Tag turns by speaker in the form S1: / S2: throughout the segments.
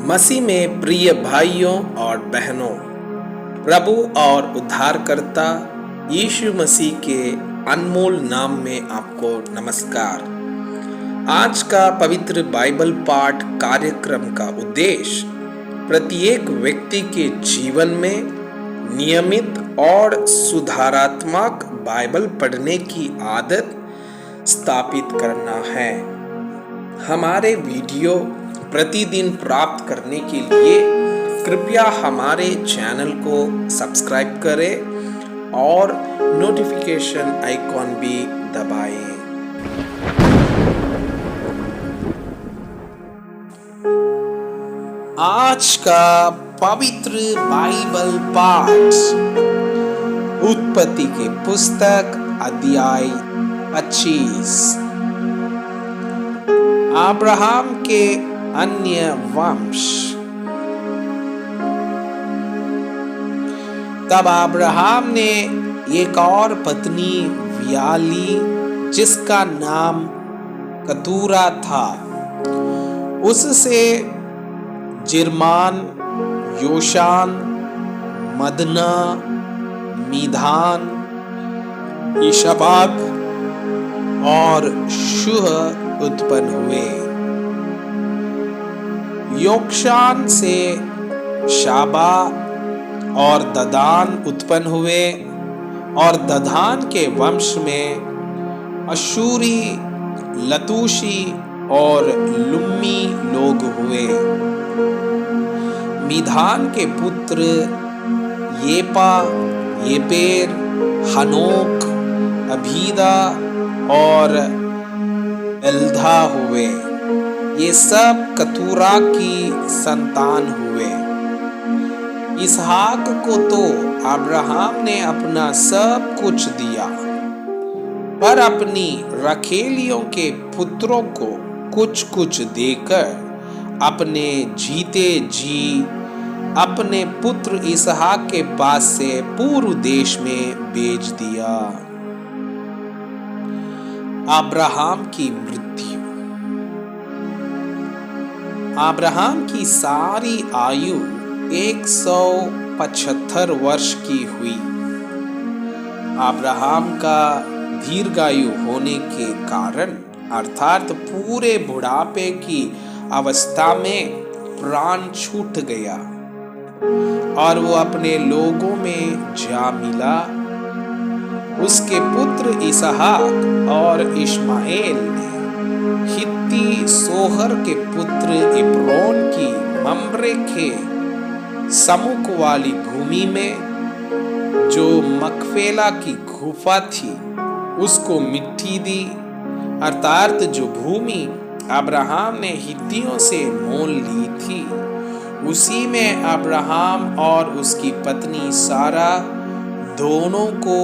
S1: मसीह में प्रिय भाइयों और बहनों, प्रभु और उद्धारकर्ता यीशु मसीह के अनमोल नाम में आपको नमस्कार। आज का पवित्र बाइबल पाठ कार्यक्रम का उद्देश्य प्रत्येक व्यक्ति के जीवन में नियमित और सुधारात्मक बाइबल पढ़ने की आदत स्थापित करना है। हमारे वीडियो प्रतिदिन प्राप्त करने के लिए कृपया हमारे चैनल को सब्सक्राइब करें और नोटिफिकेशन आइकॉन भी दबाएं। आज का पवित्र बाइबल पाठ उत्पत्ति के पुस्तक अध्याय 25। अब्राहम के अन्य वंश। तब अब्राहम ने एक और पत्नी ब्याह ली जिसका नाम कतूरा था। उससे जिर्मान, योशान, मदना, मीधान, इशबाक और शूह उत्पन्न हुए। योक्षान से शाबा और ददान उत्पन्न हुए और ददान के वंश में अशूरी, लतूशी और लुम्मी लोग हुए। मीधान के पुत्र येपा, येपेर, हनोक, अभीदा और एल्धा हुए। ये सब कतूरा की संतान हुए। इसहाक को तो अब्राहम ने अपना सब कुछ दिया, पर अपनी रखेलियों के पुत्रों को कुछ कुछ देकर अपने जीते जी अपने पुत्र इसहाक के पास से पूर्व देश में भेज दिया। अब्राहम की मृत्यु। अब्राहम की सारी आयु 175 वर्ष की हुई। अब्राहम का दीर्घायु होने के कारण अर्थात पूरे बुढ़ापे की अवस्था में प्राण छूट गया और वो अपने लोगों में जा मिला। उसके पुत्र इसहाक और इश्माएल ने हित्ती सोहर के पुत्र इब्रोन की मम्रे के सम्मुख वाली भूमि में जो मकफेला की गुफा थी उसको मिट्टी दी। अर्थात जो भूमि अब्राहम ने हित्तियों से मोल ली थी उसी में अब्राहम और उसकी पत्नी सारा दोनों को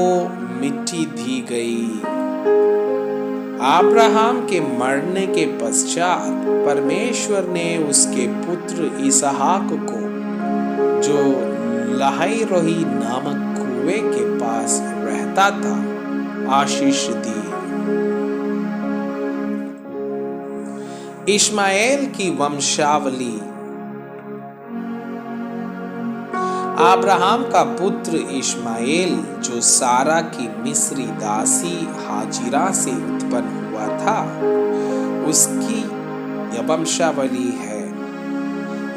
S1: मिट्टी दी गई। अब्राहम के मरने के पश्चात परमेश्वर ने उसके पुत्र इसहाक को, जो लहाई रोही नामक कुएं के पास रहता था, आशीष दी। इश्माएल की वंशावली। अब्राहम का पुत्र इश्माएल जो सारा की मिस्री दासी हाजिरा से उत्पन्न हुआ था, उसकी यह वंशावली है।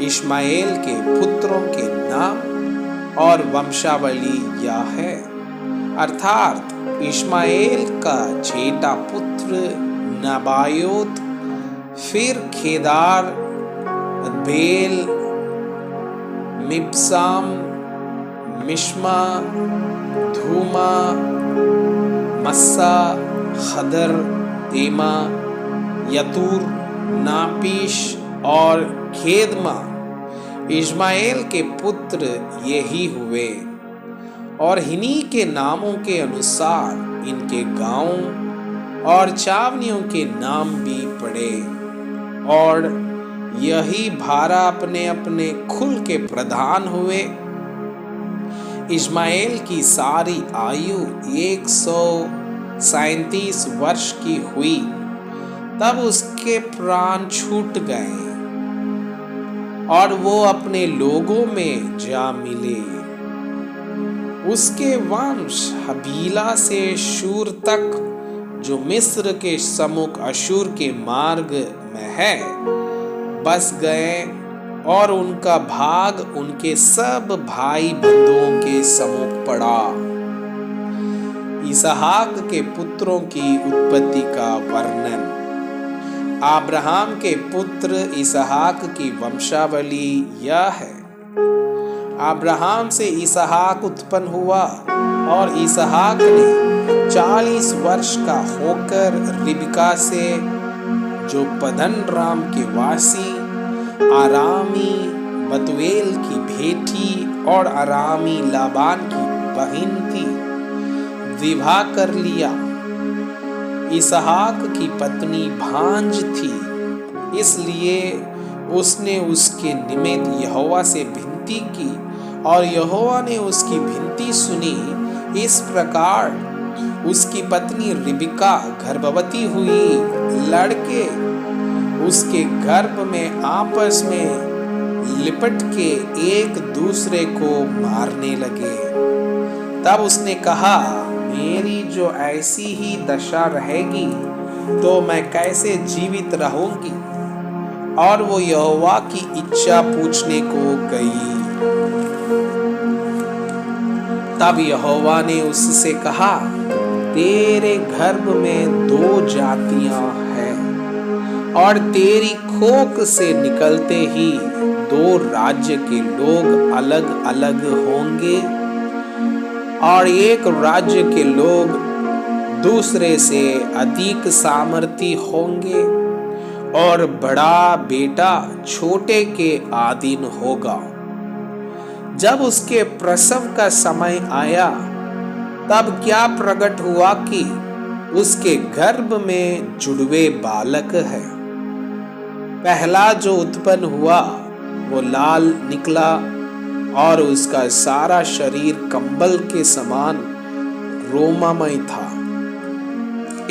S1: इश्माएल के पुत्रों के नाम और वंशावली यह है। अर्थात इश्माएल का जेठा पुत्र नबायोत, फिर केदार, बेल, मिब्साम, मिश्मा, धूमा, मस्सा, खदर, तेमा, यतूर, नापीश और खेदमा। इश्माएल के पुत्र यही हुए और इन्हीं के नामों के अनुसार इनके गांवों और छावनियों के नाम भी पड़े। और यही 12 अपने अपने कुल के प्रधान हुए। इश्माएल की सारी आयु 137 वर्ष की हुई तब उसके प्राण छूट गए। और वो अपने लोगों में जा मिले। उसके वंश हबीला से शूर तक, जो मिस्र के सम्मुख अशूर के मार्ग में है, बस गए और उनका भाग उनके सब भाई बंधुओं के सम्मुख पड़ा। इसहाक के पुत्रों की उत्पत्ति का वर्णन। अब्राहम के पुत्र इसहाक की वंशावली यह है। अब्राहम से इसहाक उत्पन्न हुआ और इसहाक ने 40 वर्ष का होकर रिबका से, जो पद्दनराम के वासी अरामी बतूएल की बेटी और अरामी लाबान की बहन थी, विवाह कर लिया। इसहाक की पत्नी भांज थी, इसलिए उसने उसके निमित्त यहोवा से विनती की और यहोवा ने उसकी विनती सुनी। इस प्रकार उसकी पत्नी रिबका गर्भवती हुई। लड़के उसके गर्भ में आपस में लिपट के एक दूसरे को मारने लगे। तब उसने कहा, मेरी जो ऐसी ही दशा रहेगी तो मैं कैसे जीवित रहूंगी? और वो यहोवा की इच्छा पूछने को गई। तब यहोवा ने उससे कहा, तेरे गर्भ में 2 जातियां हैं और तेरी खोक से निकलते ही 2 राज्य के लोग अलग अलग होंगे और एक राज्य के लोग दूसरे से अधिक सामर्थी होंगे और बड़ा बेटा छोटे के अधीन होगा। जब उसके प्रसव का समय आया, तब क्या प्रकट हुआ कि उसके गर्भ में जुड़वे बालक है। पहला जो उत्पन्न हुआ वो लाल निकला और उसका सारा शरीर कंबल के समान रोमामय था,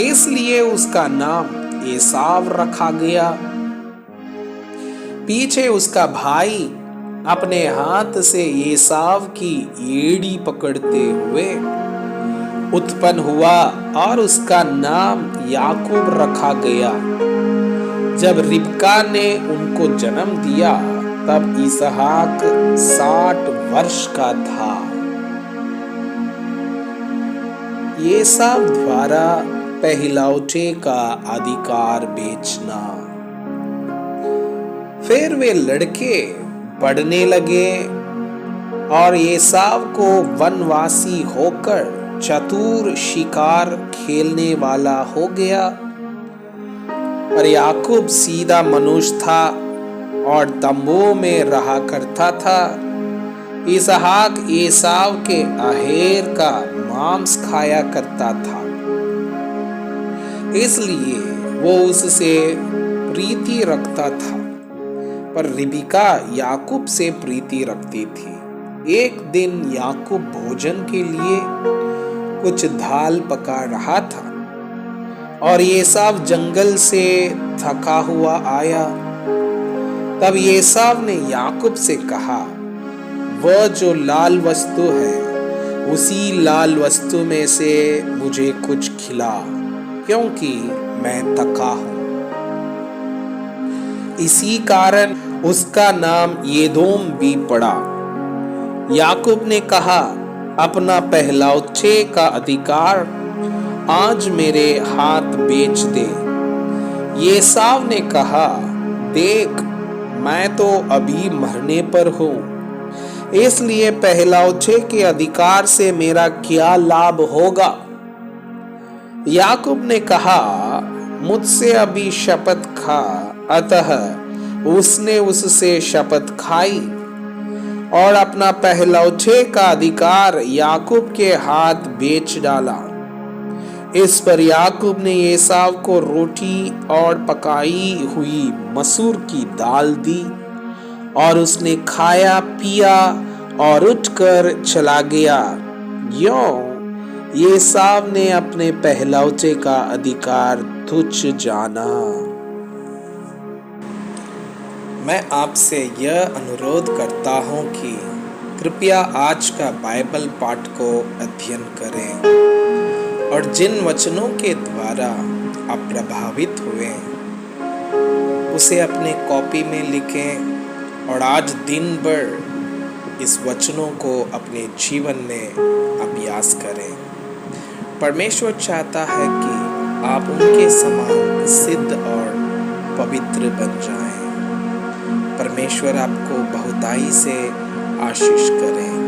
S1: इसलिए उसका नाम एसाव रखा गया। पीछे उसका भाई अपने हाथ से एसाव की एड़ी पकड़ते हुए उत्पन्न हुआ और उसका नाम याकूब रखा गया। जब रिबका ने उनको जन्म दिया, तब इसहाक 60 वर्ष का था। एसाव द्वारा पहलौठे का अधिकार बेचना। फिर वे लड़के बढ़ने लगे और एसाव को वनवासी होकर चतुर शिकार खेलने वाला हो गया और याकूब सीधा मनुष्य था और तंबुओं में रहा करता था। इसहाक एसाव के अहेर का मांस खाया करता था, इसलिए वो उससे प्रीति रखता था, पर रिबका याकूब से प्रीति रखती थी। एक दिन याकूब भोजन के लिए कुछ दाल पका रहा था और एसाव जंगल से थका हुआ आया। तब एसाव ने याकूब से कहा, वह जो लाल वस्तु है, उसी लाल वस्तु में से मुझे कुछ खिला, क्योंकि मैं थका हूं। इसी कारण उसका नाम एदोम भी पड़ा। याकूब ने कहा, अपना पहलौठे का अधिकार आज मेरे हाथ बेच दे। एसाव ने कहा, देख, मैं तो अभी मरने पर हूं, इसलिए पहलौठे के अधिकार से मेरा क्या लाभ होगा? याकूब ने कहा, मुझसे अभी शपथ खा। अतः उसने उससे शपथ खाई और अपना पहलौठे का अधिकार याकूब के हाथ बेच डाला। इस पर याकूब ने एसाव को रोटी और पकाई हुई मसूर की दाल दी और उसने खाया पिया और उठकर चला गया। यों एसाव ने अपने पहलौठे का अधिकार तुच्छ जाना। मैं आपसे यह अनुरोध करता हूँ कि कृपया आज का बाइबल पाठ को अध्ययन करें और जिन वचनों के द्वारा आप प्रभावित हुए उसे अपने कॉपी में लिखें और आज दिन भर इस वचनों को अपने जीवन में अभ्यास करें। परमेश्वर चाहता है कि आप उनके समान सिद्ध और पवित्र बन जाएं। परमेश्वर आपको बहुताई से आशीष करें।